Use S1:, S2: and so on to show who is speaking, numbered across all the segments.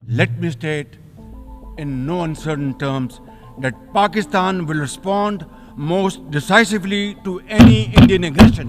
S1: Let me state in no uncertain terms that Pakistan will respond most decisively to any Indian aggression.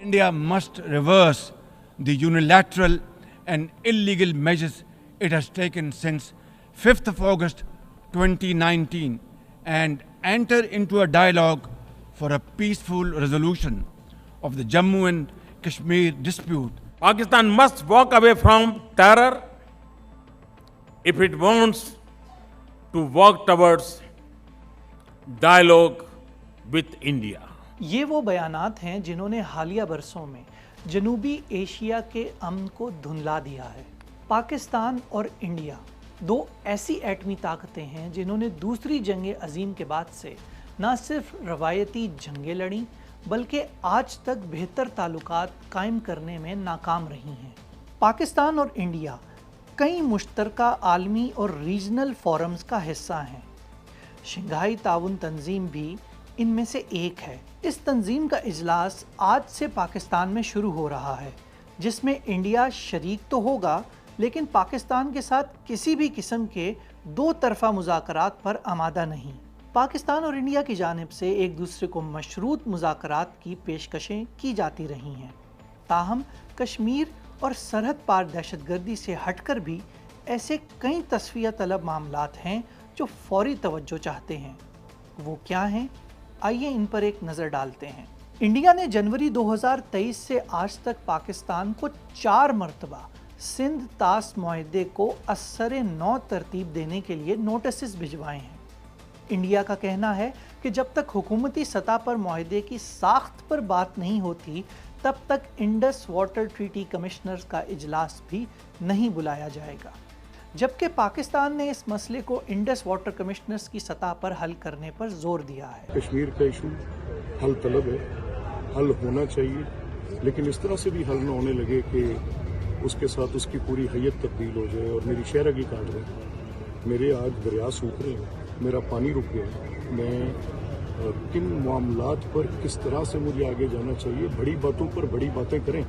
S1: India must reverse the unilateral and illegal measures it has taken since 5th of August 2019 and enter into a dialogue for a peaceful resolution of the Jammu and Kashmir dispute.
S2: Pakistan must walk away from terror if it wants to walk towards dialogue with India.
S3: یہ وہ بیانات ہیں جنہوں نے حالیہ برسوں میں جنوبی ایشیا کے امن کو دھندلا دیا ہے۔ پاکستان اور انڈیا دو ایسی ایٹمی طاقتیں ہیں جنہوں نے دوسری جنگ عظیم کے بعد سے نہ صرف روایتی جنگیں لڑیں بلکہ آج تک بہتر تعلقات قائم کرنے میں ناکام رہی ہیں۔ پاکستان اور انڈیا کئی مشترکہ عالمی اور ریجنل فورمز کا حصہ ہیں۔ شنگھائی تعاون تنظیم بھی ان میں سے ایک ہے۔ اس تنظیم کا اجلاس آج سے پاکستان میں شروع ہو رہا ہے، جس میں انڈیا شریک تو ہوگا لیکن پاکستان کے ساتھ کسی بھی قسم کے دو طرفہ مذاکرات پر آمادہ نہیں۔ پاکستان اور انڈیا کی جانب سے ایک دوسرے کو مشروط مذاکرات کی پیشکشیں کی جاتی رہی ہیں، تاہم کشمیر اور سرحد پار دہشت گردی سے ہٹ کر بھی ایسے کئی تصفیہ طلب معاملات ہیں جو فوری توجہ چاہتے ہیں۔ وہ کیا ہیں؟ آئیے ان پر ایک نظر ڈالتے ہیں۔ انڈیا نے جنوری 2023 سے آج تک پاکستان کو 4 مرتبہ سندھ طاس معاہدے کو اثر نو ترتیب دینے کے لیے نوٹسز بھجوائے ہیں۔ انڈیا کا کہنا ہے کہ جب تک حکومتی سطح پر معاہدے کی ساخت پر بات نہیں ہوتی تب تک انڈس واٹر ٹریٹی کمشنرز کا اجلاس بھی نہیں بلایا جائے گا، جبکہ پاکستان نے اس مسئلے کو انڈس واٹر کمشنرز کی سطح پر حل کرنے پر زور دیا ہے۔
S4: کشمیر کا ایشو حل طلب ہے، حل ہونا چاہیے، لیکن اس طرح سے بھی حل نہ ہونے لگے کہ اس کے ساتھ اس کی پوری حیت تبدیل ہو جائے اور میری شہرگی کاٹ رہے ہیں، میرے آج دریا سوکھ رہے ہیں، میرا پانی رک گیا ہے، میں کن معاملات پر کس طرح سے مجھے آگے جانا چاہیے۔ بڑی باتوں پر بڑی باتیں کریں،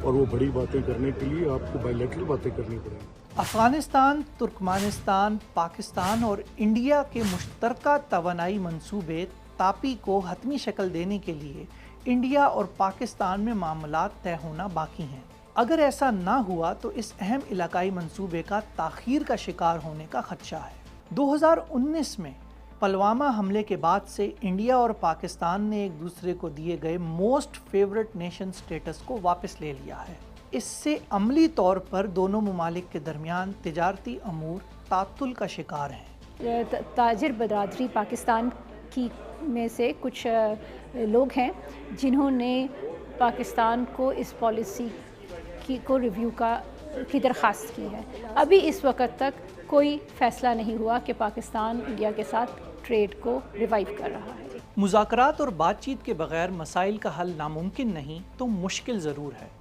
S4: اور وہ بڑی باتیں کرنے کے لیے آپ کو بائی لیٹرل باتیں کرنی پڑیں گی۔
S3: افغانستان، ترکمانستان، پاکستان اور انڈیا کے مشترکہ توانائی منصوبے تاپی کو حتمی شکل دینے کے لیے انڈیا اور پاکستان میں معاملات طے ہونا باقی ہیں۔ اگر ایسا نہ ہوا تو اس اہم علاقائی منصوبے کا تاخیر کا شکار ہونے کا خدشہ ہے۔ 2019 میں پلوامہ حملے کے بعد سے انڈیا اور پاکستان نے ایک دوسرے کو دیے گئے موسٹ فیورٹ نیشن سٹیٹس کو واپس لے لیا ہے۔ اس سے عملی طور پر دونوں ممالک کے درمیان تجارتی امور تعطل کا شکار ہیں۔
S5: تاجر برادری پاکستان کی میں سے کچھ لوگ ہیں جنہوں نے پاکستان کو اس پالیسی کو ریویو کی درخواست کی ہے۔ ابھی اس وقت تک کوئی فیصلہ نہیں ہوا کہ پاکستان انڈیا کے ساتھ ٹریڈ کو ریوائیو کر رہا ہے۔
S3: مذاکرات اور بات چیت کے بغیر مسائل کا حل ناممکن نہیں تو مشکل ضرور ہے۔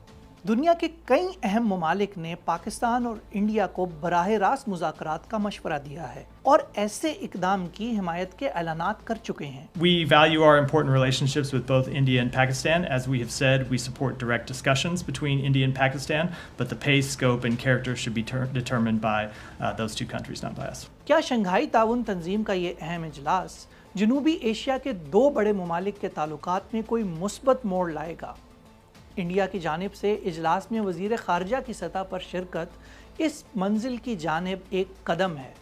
S3: دنیا کے کئی اہم ممالک نے پاکستان اور انڈیا کو براہ راست مذاکرات کا مشورہ دیا ہے اور ایسے اقدام کی حمایت کے اعلانات کر چکے ہیں۔
S6: We value our important relationships with both India and Pakistan. As we have said, we support direct discussions between India and Pakistan, but the pace, scope and character should be determined by those two countries, not by us.
S3: کیا Shanghai تعاون تنظیم کا یہ اہم اجلاس جنوبی Asia کے 2 بڑے ممالک کے تعلقات میں کوئی مثبت موڑ لائے گا؟ انڈیا کی جانب سے اجلاس میں وزیر خارجہ کی سطح پر شرکت اس منزل کی جانب ایک قدم ہے،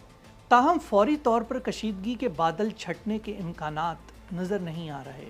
S3: تاہم فوری طور پر کشیدگی کے بادل چھٹنے کے امکانات نظر نہیں آ رہے۔